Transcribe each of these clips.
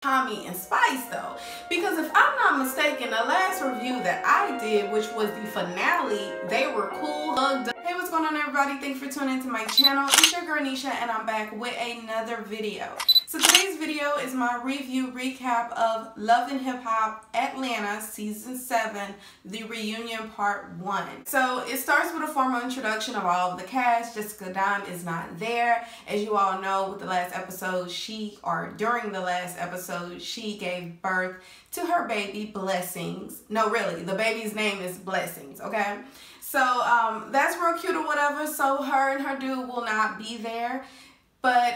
Tommie and Spice though, because if I'm not mistaken, the last review that I did, which was the finale, they were cool, hugged up. Hey, what's going on everybody? Thanks for tuning into my channel. It's your girl Nesha and I'm back with another video. So today's video is my review recap of Love and Hip Hop Atlanta Season 7, the reunion part 1. So it starts with a formal introduction of all of the cast. Jessica Dime is not there. As you all know, with the last episode, during the last episode, she gave birth to her baby, Blessings. No, really, the baby's name is Blessings, okay? So that's real cute or whatever. So her and her dude will not be there. But,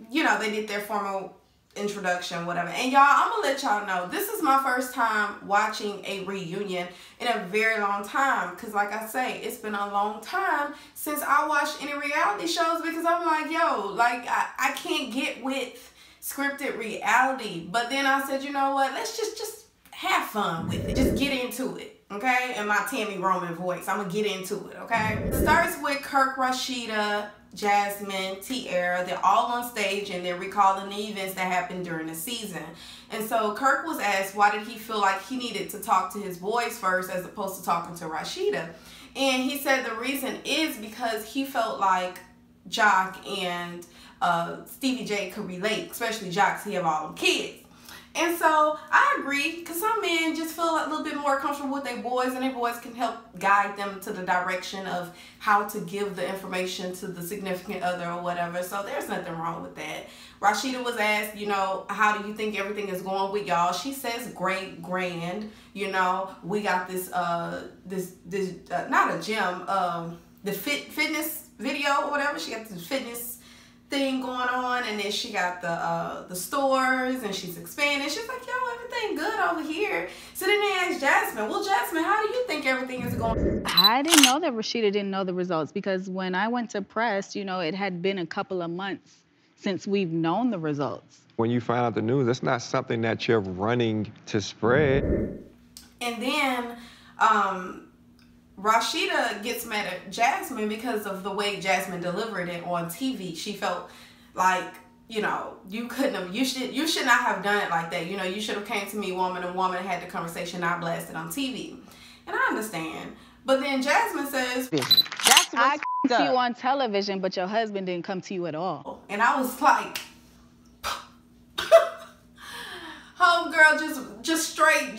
you know, they did their formal introduction, whatever. And y'all, I'm gonna let y'all know, this is my first time watching a reunion in a very long time. Because like I say, it's been a long time since I watched any reality shows, because I'm like, yo, like, I can't get with scripted reality. But then I said, you know what, let's just have fun with it. Just get into it, okay? In my Tammy Roman voice, I'm gonna get into it, okay? It starts with Kirk, Rasheeda, Jasmine, Tierra. They're all on stage and they're recalling the events that happened during the season. And so Kirk was asked why did he feel like he needed to talk to his boys first as opposed to talking to Rasheeda. And he said the reason is because he felt like Jock and Stevie J could relate, especially Jock, because he have all them kids. And so I agree, because some men just feel a little bit more comfortable with their boys, and their boys can help guide them to the direction of how to give the information to the significant other or whatever. So there's nothing wrong with that. Rasheeda was asked, you know, how do you think everything is going with y'all? She says great, grand. You know, we got this not a gym, the fitness video or whatever. She got this fitness thing going on, and then she got the stores, and she's expanding. She's like, yo, everything good over here. So then they asked Jasmine, well, Jasmine, how do you think everything is going? I didn't know that Rasheeda didn't know the results, because when I went to press, you know, it had been a couple of months since we've known the results. When you find out the news, it's not something that you're running to spread. And then Rasheeda gets mad at Jasmine because of the way Jasmine delivered it on TV. She felt like, you know, you should not have done it like that. You know, you should have came to me woman to woman and had the conversation, not blasted on TV. And I understand. But then Jasmine says, that's I came to you on television, but your husband didn't come to you at all. And I was like, homegirl, just straight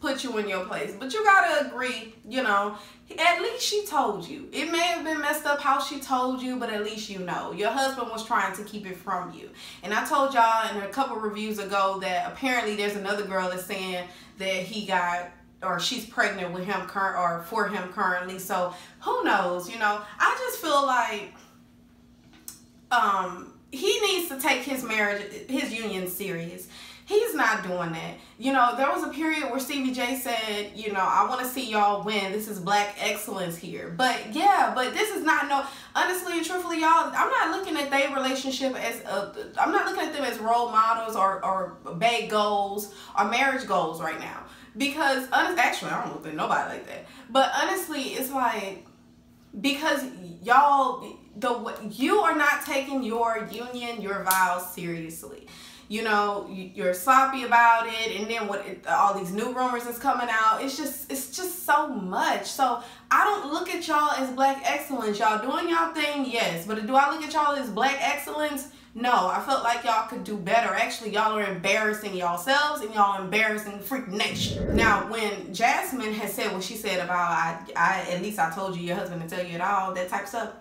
put you in your place. But you gotta agree, you know, at least she told you. It may have been messed up how she told you, but at least you know. Your husband was trying to keep it from you. And I told y'all in a couple reviews ago that apparently there's another girl that's saying that he got, or she's pregnant with him for him currently. So who knows, you know. I just feel like he needs to take his marriage, his union serious. He's not doing that. You know, there was a period where Stevie J said, you know, I want to see y'all win. This is black excellence here. But yeah, but this is not no, honestly and truthfully, y'all, I'm not looking at their relationship as, I'm not looking at them as role models or big goals or marriage goals right now. Because, actually, I don't look at nobody like that. But honestly, it's like, because y'all, you are not taking your union, your vows seriously. You know, you're sloppy about it, and then all these new rumors is coming out. It's just so much. So I don't look at y'all as black excellence. Y'all doing y'all thing, yes. But do I look at y'all as black excellence? No. I felt like y'all could do better. Actually, y'all are embarrassing yourselves, and y'all embarrassing the freak nation. Now, when Jasmine has said what she said about, at least I told you your husband to tell you it all, that type of stuff,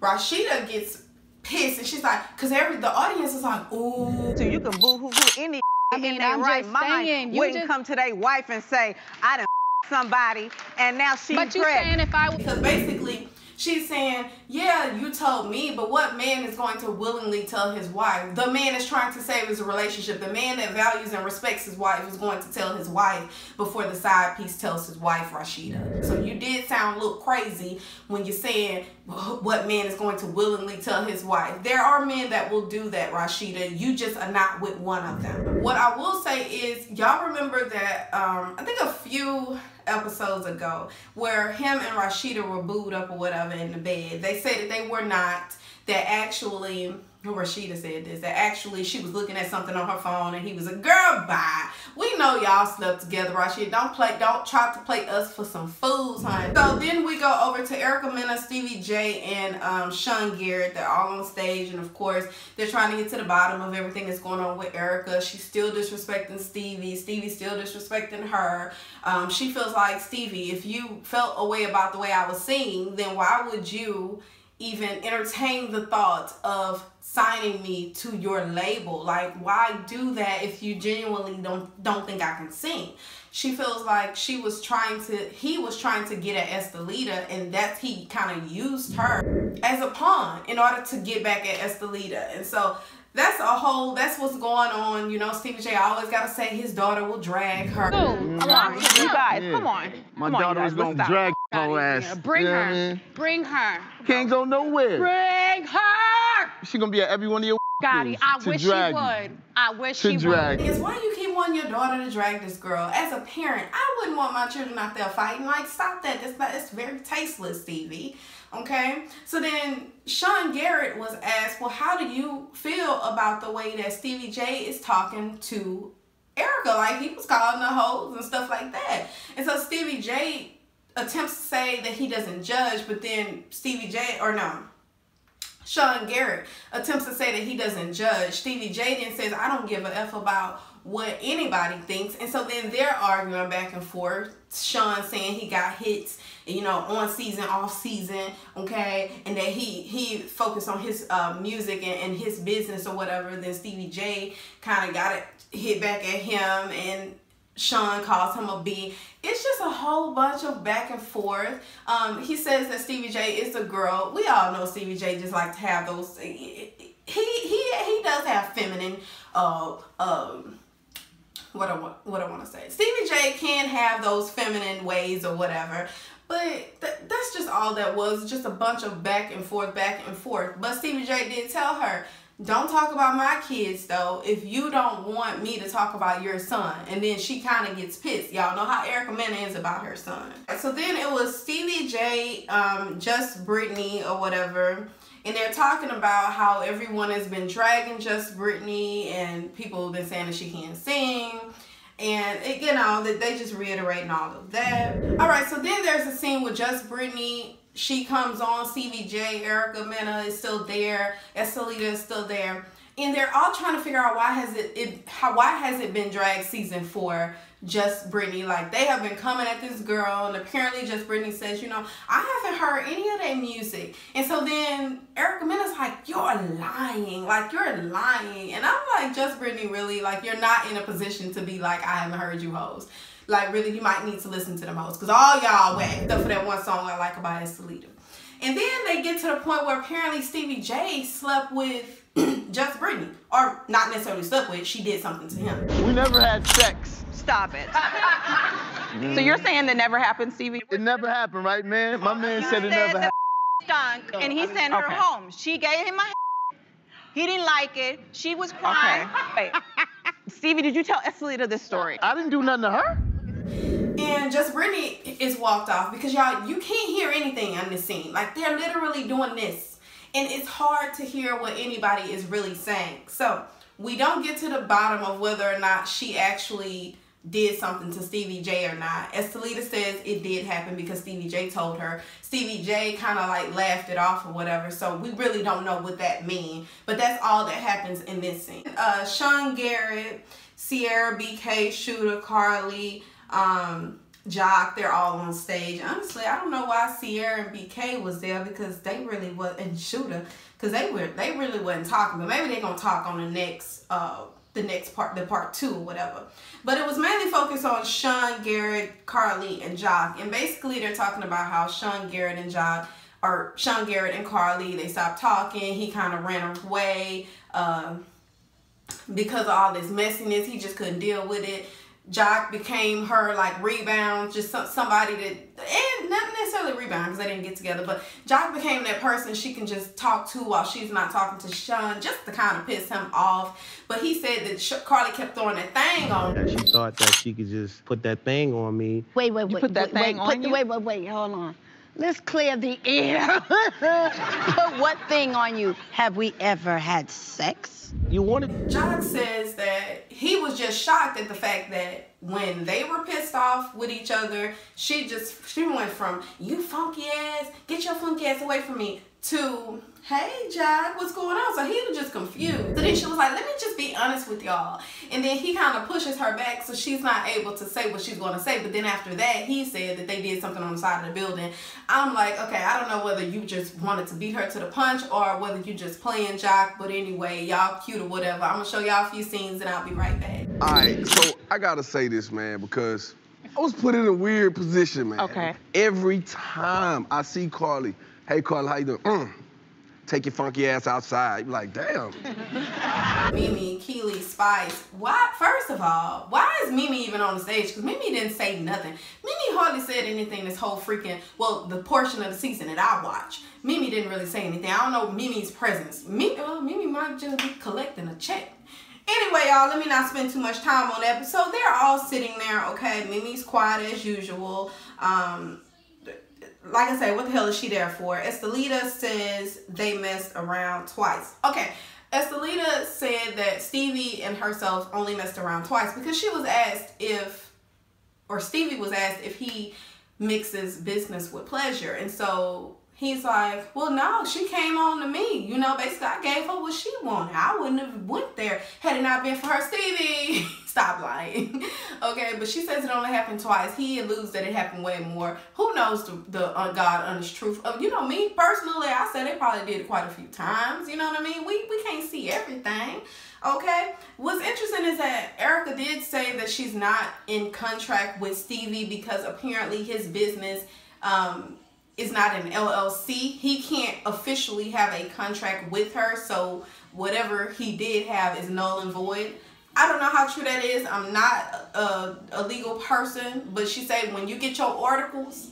Rasheeda gets pissed, and she's like, because the audience is like, ooh. So you can boo-hoo any in their I'm right just mind saying, wouldn't come to their wife and say, I done somebody, and now she's pregnant. But you saying if I... Because basically, she's saying, yeah, you told me, but what man is going to willingly tell his wife? The man is trying to save his relationship. The man that values and respects his wife is going to tell his wife before the side piece tells his wife, Rasheeda. So you did sound a little crazy when you're saying what man is going to willingly tell his wife. There are men that will do that, Rasheeda. You just are not with one of them. What I will say is, y'all remember that, I think a few episodes ago where him and Rasheeda were booed up or whatever in the bed. They said that they were not, that actually Rasheeda said this, that actually she was looking at something on her phone and he was a girl, bye. We know y'all slept together, Rasheeda. Don't try to play us for some fools, honey. So then we go over to Erica Mena, Stevie J, and Sean Garrett. They're all on stage, and of course, they're trying to get to the bottom of everything that's going on with Erica. She's still disrespecting Stevie. Stevie's still disrespecting her. She feels like, Stevie, if you felt a way about the way I was singing, then why would you even entertain the thought of signing me to your label? Like, why do that if you genuinely don't think I can sing? She feels like he was trying to get at Estelita, and he kind of used her as a pawn in order to get back at Estelita. And so that's what's going on. You know, Stevie J always got to say his daughter will drag her. You guys, come on. My daughter was going to drag her ass. Yeah, bring her. Bring her. Can't go nowhere. Bring her. She going to be at every one of your Gotti, I wish she would. I wish she would. Is why you keep wanting your daughter to drag this girl. As a parent, I wouldn't want my children out there fighting. Like, stop that. It's very tasteless, Stevie. Okay? So then Sean Garrett was asked, well, how do you feel about the way that Stevie J is talking to Erica? Like, he was calling her hoes and stuff like that. And so Stevie J attempts to say that he doesn't judge, but then Sean Garrett attempts to say that he doesn't judge. Stevie J then says, I don't give a F about what anybody thinks. And so then they're arguing back and forth. Sean saying he got hits, you know, on season, off season, okay, and that he focused on his music and his business or whatever. Then Stevie J kind of got it hit back at him, and Sean calls him a B. It's just a whole bunch of back and forth. He says that Stevie J is a girl. We all know Stevie J just like to have those. He does have feminine. What I want to say. Stevie J can have those feminine ways or whatever. But that's just all that was. Just a bunch of back and forth. But Stevie J did tell her, don't talk about my kids, though, if you don't want me to talk about your son. And then she kind of gets pissed. Y'all know how Erica Mena is about her son. So then it was Stevie J, Just Brittany or whatever. And they're talking about how everyone has been dragging Just Brittany, and people have been saying that she can't sing. And, you know, they just reiterating all of that. All right, so then there's a scene with Just Brittany. She comes on, Stevie J, Erica Mena is still there, Estelita is still there. And they're all trying to figure out why has it been dragged season 4, Just Brittany. Like, they have been coming at this girl, and apparently Just Brittany says, you know, I haven't heard any of that music. And so then Erica Mena's like, you're lying. Like, you're lying. And I'm like, Just Brittany, really? Like, you're not in a position to be like, I haven't heard you hoes. Like, really, you might need to listen to them hoes. Because all y'all whack, except for that one song I like about Estelita. And then they get to the point where apparently Stevie J slept with Just Brittany. Or not necessarily slept with, she did something to him. We never had sex. Stop it. So you're saying that never happened, Stevie? It never happened, right, man? My man said it never happened. Stunk, and he sent her home. She gave him a He didn't like it. She was crying. Okay. Wait. Stevie, did you tell Estelita this story? I didn't do nothing to her. And Just Brittany is walked off because y'all, you can't hear anything on this scene. Like, they're literally doing this. And it's hard to hear what anybody is really saying. So we don't get to the bottom of whether or not she actually did something to Stevie J or not. Estelita says it did happen because Stevie J told her. Stevie J kind of like laughed it off or whatever. So we really don't know what that means. But that's all that happens in this scene. Sean Garrett, Sierra, BK, Shooter, Carly, Jock, they're all on stage. Honestly, I don't know why Sierra and BK was there, because they really was, and Shooter, because they really wasn't talking. But maybe they're gonna talk on the next part, the part 2 or whatever. But it was mainly focused on Sean Garrett, Carly, and Jock. And basically they're talking about how Sean Garrett and Carly, they stopped talking. He kind of ran away because of all this messiness. He just couldn't deal with it. Jock became her like rebound, just somebody that, and not necessarily rebound because they didn't get together, but Jock became that person she can just talk to while she's not talking to Sean, just to kind of piss him off. But he said that Carly kept throwing that thing on her. She thought that she could just put that thing on me. Wait, put that thing on you? Wait, hold on. let's clear the air. Put what thing on you? Have we ever had sex? You wanted? Jock says that he was just shocked at the fact that when they were pissed off with each other, she went from, you funky ass, get your funky ass away from me, to, hey, Jock, what's going on? So he was just confused. So then she was like, let me just be honest with y'all. And then he kind of pushes her back so she's not able to say what she's going to say. But then after that, he said that they did something on the side of the building. I'm like, okay, I don't know whether you just wanted to beat her to the punch or whether you just playing Jock. But anyway, y'all cute or whatever. I'm going to show y'all a few scenes and I'll be right back. All right, so I got to say this, man, because I was put in a weird position, man. Okay. Every time I see Carly, hey, Carly, how you doing? Take your funky ass outside. You're like, damn. Mimi, Keely, Spice. Why? First of all, why is Mimi even on the stage? Because Mimi didn't say nothing. Mimi hardly said anything this whole freaking, well, the portion of the season that I watched. Mimi didn't really say anything. I don't know Mimi's presence. Mimi might just be collecting a check. Anyway, y'all, let me not spend too much time on that. So they're all sitting there, okay? Mimi's quiet as usual. Like I say, what the hell is she there for? Estelita says they messed around twice. Okay, Estelita said that Stevie and herself only messed around twice because she was asked if, or Stevie was asked if he mixes business with pleasure. And so he's like, well, no, she came on to me. You know, basically, I gave her what she wanted. I wouldn't have went there had it not been for her. Stevie, stop lying. Okay, but she says it only happened twice. He alludes that it happened way more. Who knows the God honest truth of, you know, me personally, I said they probably did it quite a few times. You know what I mean? We can't see everything. Okay, what's interesting is that Erica did say that she's not in contract with Stevie because apparently his business, is not an LLC. He can't officially have a contract with her, so whatever he did have is null and void. I don't know how true that is. I'm not a legal person, but she said when you get your articles,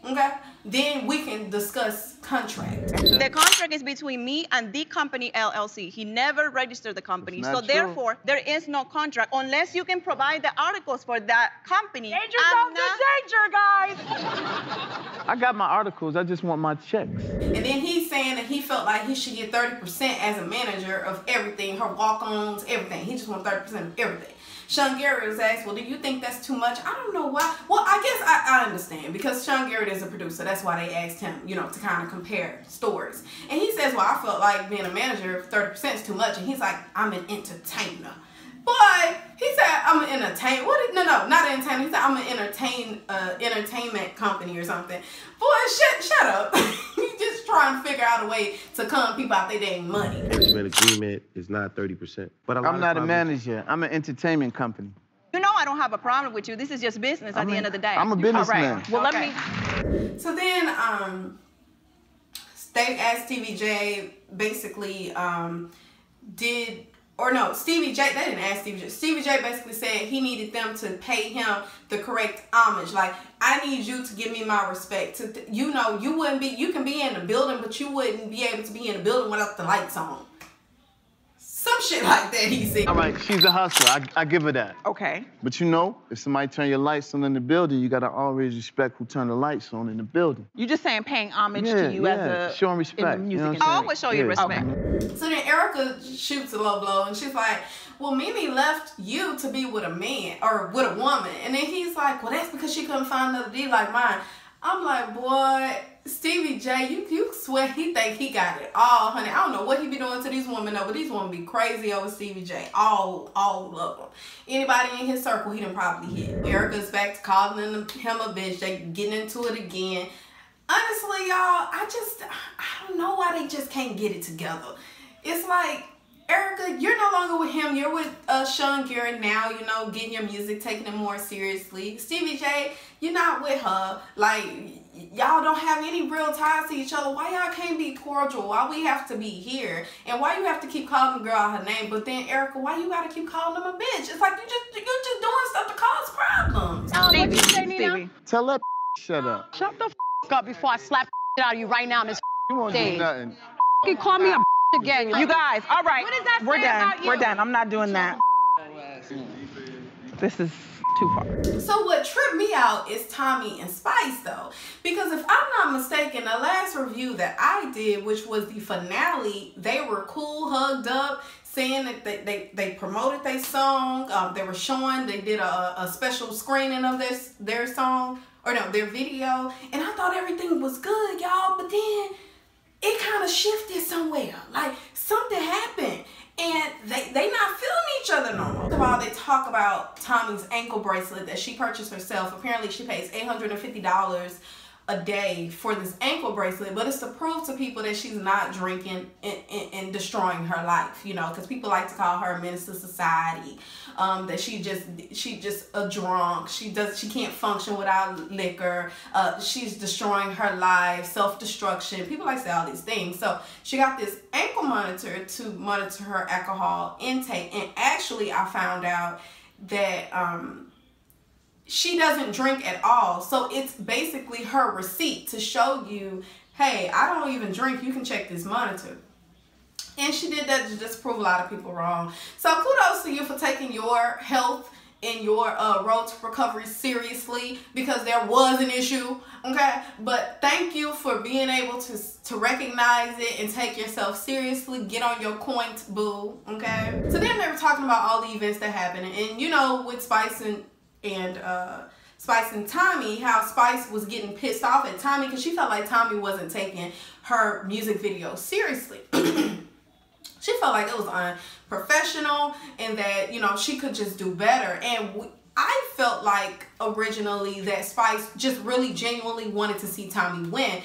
okay, then we can discuss contract. The contract is between me and the company LLC. He never registered the company. So therefore, there is no contract unless you can provide the articles for that company. Danger zone to danger, guys. I got my articles. I just want my checks. And then he's saying that he felt like he should get 30% as a manager of everything, her walk-ons, everything. He just wants 30% of everything. Sean Garrett was asked, well, do you think that's too much? I don't know why. Well, I guess I understand because Sean Garrett is a producer. That's why they asked him, you know, to kind of compare stories. And he says, well, I felt like being a manager, 30% is too much. And he's like, I'm an entertainer. Boy, he said, I'm an entertainer. No, not an entertainer. He said, I'm an entertainment company or something. Boy, shut up. You just trying to figure out a way to con people out their dang money. Management agreement is not 30%. But I'm not a manager. I'm an entertainment company. You know I don't have a problem with you. This is just business at the end of the day. I'm a businessman. Well, let me... So then, they asked Stevie J basically Stevie J, they didn't ask Stevie J. Stevie J basically said he needed them to pay him the correct homage. Like, I need you to give me my respect. You know, you can be in the building, but you wouldn't be able to be in the building without the lights on. Some shit like that, he said. All right, she's a hustler. I give her that. Okay. But you know, if somebody turn your lights on in the building, you gotta always respect who turned the lights on in the building. You just saying paying homage to you as a... showing respect. In the music I always show you respect. Okay. So then Erica shoots a low blow, and she's like, well, Mimi left you to be with a man, or with a woman. And then he's like, well, that's because she couldn't find another D like mine. I'm like, boy, Stevie J, you swear he think he got it all, honey. I don't know what he be doing to these women, though, but these women be crazy over Stevie J. All of them. Anybody in his circle, he done probably hit. Erica's back to calling him a bitch. They getting into it again. Honestly, y'all, I don't know why they just can't get it together. It's like, Erica, you're no longer with him. You're with Sean Garrett now, you know, getting your music, taking it more seriously. Stevie J, you're not with her. Like, y'all don't have any real ties to each other. Why y'all can't be cordial? Why we have to be here? And why you have to keep calling the girl out her name? But then, Erica, why you gotta keep calling them a bitch? It's like you're just doing stuff to cause problems. What you say, Nina? Stevie, tell that shut up. Shut the up before I slap out of you right now, Miss You won't do nothing. You call me a again. You guys, all right. What does that We're say done. about you? We're done. I'm not doing that. This is too far. So what tripped me out is Tommie and Spice though. Because if I'm not mistaken, the last review that I did, which was the finale, they were cool, hugged up, saying that they promoted their song. They were showing, they did a special screening of their song, or no, their video. And I thought everything was good, y'all. But then it kind of shifted somewhere. Like something happened. And they not feeling each other no more. First of all, they talk about Tommie's ankle bracelet that she purchased herself. Apparently, she pays $850 a day for this ankle bracelet, but it's to prove to people that she's not drinking and destroying her life, you know, because people like to call her a menace to society, that she just a drunk, she can't function without liquor, she's destroying her life, self-destruction. People like to say all these things. So she got this ankle monitor to monitor her alcohol intake, and actually I found out that she doesn't drink at all. So it's basically her receipt to show you, hey, I don't even drink. You can check this monitor. And she did that to just prove a lot of people wrong. So kudos to you for taking your health and your road to recovery seriously, because there was an issue, okay? But thank you for being able to recognize it and take yourself seriously. Get on your point, boo, okay? So then they were talking about all the events that happened. And you know, with Spice and Tommie, how Spice was getting pissed off at Tommie because she felt like Tommie wasn't taking her music video seriously. She felt like it was unprofessional and that, you know, she could just do better. And I felt like originally that Spice just really genuinely wanted to see Tommie win,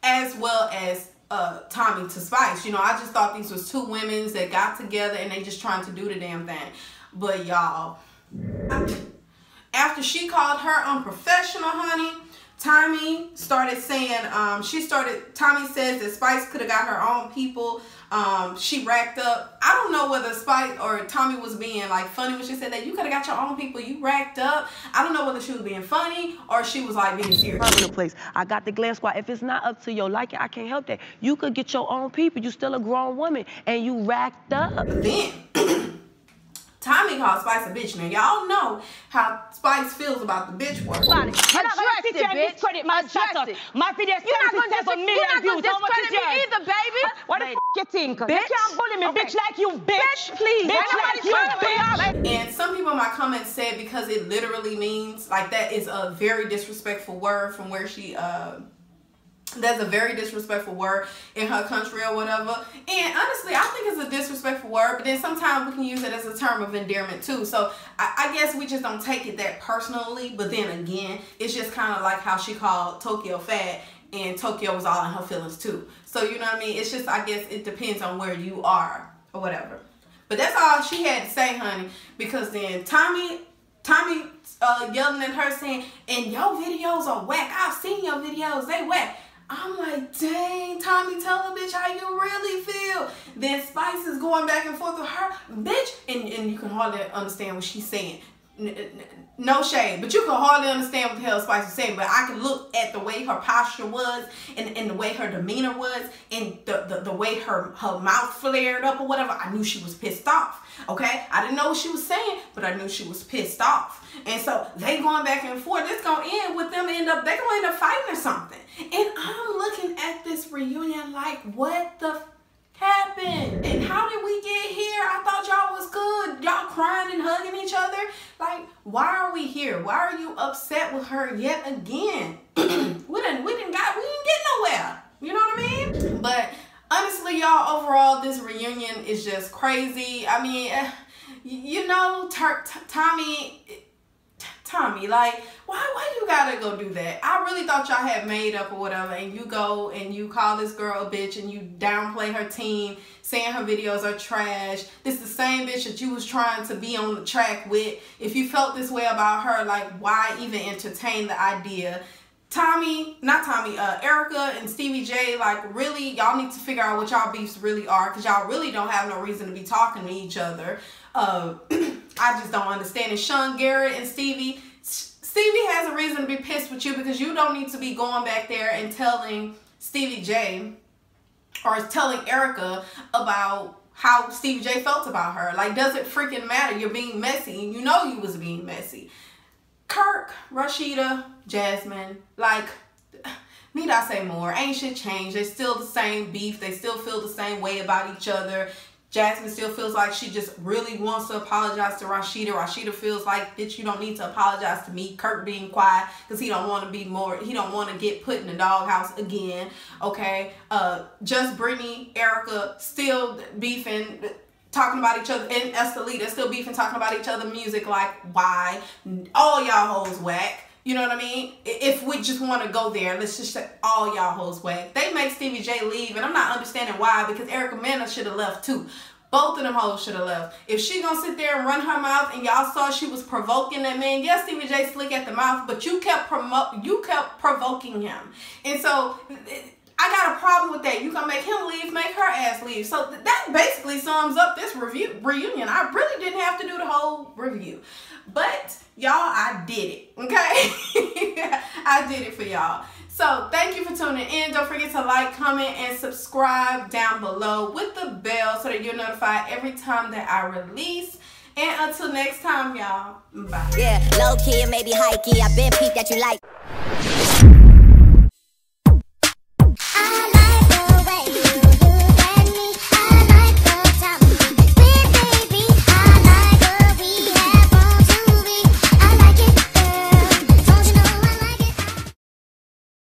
as well as Tommie to Spice. You know, I just thought these was two women that got together and they just trying to do the damn thing. But y'all, after she called her unprofessional, honey, Tommie started saying, Tommie says that Spice could have got her own people. She racked up. I don't know whether Spice or Tommie was being like funny when she said that you could have got your own people, you racked up. I don't know whether she was being funny or she was like being serious. Place. I got the glam squad. If it's not up to your liking, I can't help that. You could get your own people. You still a grown woman and you racked up. Then Tommie called Spice a bitch. Now, y'all know how Spice feels about the bitch word. Address it, bitch. Discredit my status. My video is 77 million views. How much is yours? Either, baby. What the f you think? Bitch. You can't bully me, bitch, like you, bitch. Bitch, please. Bitch, like you, bitch. And some people in my comments said because it literally means, like, that is a very disrespectful word from where she, that's a very disrespectful word in her country or whatever. And honestly, I think it's a disrespectful word, but then sometimes we can use it as a term of endearment too. So I guess we just don't take it that personally. But then again, it's just kind of like how she called Tokyo fat, and Tokyo was all in her feelings too. So you know what I mean? It's just, I guess it depends on where you are or whatever. But that's all she had to say, honey. Because then Tommie yelling at her saying, and your videos are whack. I've seen your videos, they whack. I'm like, dang, Tommie, tell a bitch how you really feel. Then Spice is going back and forth with her, bitch, and you can hardly understand what she's saying. No shade, but you can hardly understand what the hell Spice is saying. But I can look at the way her posture was, and the way her demeanor was, and the way her mouth flared up or whatever. I knew she was pissed off. Okay, I didn't know what she was saying, but I knew she was pissed off. And so they going back and forth. It's gonna end with them they're gonna end up fighting or something. And I'm looking at this reunion like, what the happened? And how did we get here? I thought y'all was good. Y'all crying and hugging each other. Like, why are we here? Why are you upset with her yet again? we didn't get nowhere. You know what I mean? But honestly, y'all, overall, this reunion is just crazy. I mean, you know, Tommie, like, why you gotta go do that? I really thought y'all had made up or whatever, and you go and you call this girl a bitch and you downplay her team, saying her videos are trash. This is the same bitch that you was trying to be on the track with. If you felt this way about her, like, why even entertain the idea? Erica and Stevie J, like, really, y'all need to figure out what y'all beefs really are, because y'all really don't have no reason to be talking to each other. I just don't understand it. Sean Garrett and Stevie has a reason to be pissed with you, because you don't need to be going back there and telling Stevie J or telling Erica about how Stevie J felt about her. Like, does it freaking matter? You're being messy, and you know you was being messy. Kirk, Rasheeda, Jasmine, like, need I say more? Ain't shit changed. They still the same beef. They still feel the same way about each other. Jasmine still feels like she just really wants to apologize to Rasheeda. Rasheeda feels like, bitch, you don't need to apologize to me. Kirk being quiet because he don't want to be more, he don't want to get put in the doghouse again. Okay. Just Brittany, Erica still beefing, talking about each other, and Estelita still beefing, talking about each other music. Like, why? All y'all hoes whack. You know what I mean? If we just want to go there, let's just say all y'all hoes whack. They make Stevie J leave, and I'm not understanding why, because Erica Mena should have left too. Both of them hoes should have left. If she gonna sit there and run her mouth, and y'all saw she was provoking that man, yes, Stevie J slick at the mouth, but you kept provoking him. And so I got a problem with that. You gonna make him leave, make her ass leave. So that basically sums up this reunion. I really didn't have to do the whole review. But y'all, I did it, okay? I did it for y'all. So thank you for tuning in. Don't forget to like, comment, and subscribe down below with the bell so that you're notified every time that I release. And until next time, y'all, bye. Yeah, low key and maybe high key. I've been peeped that you like.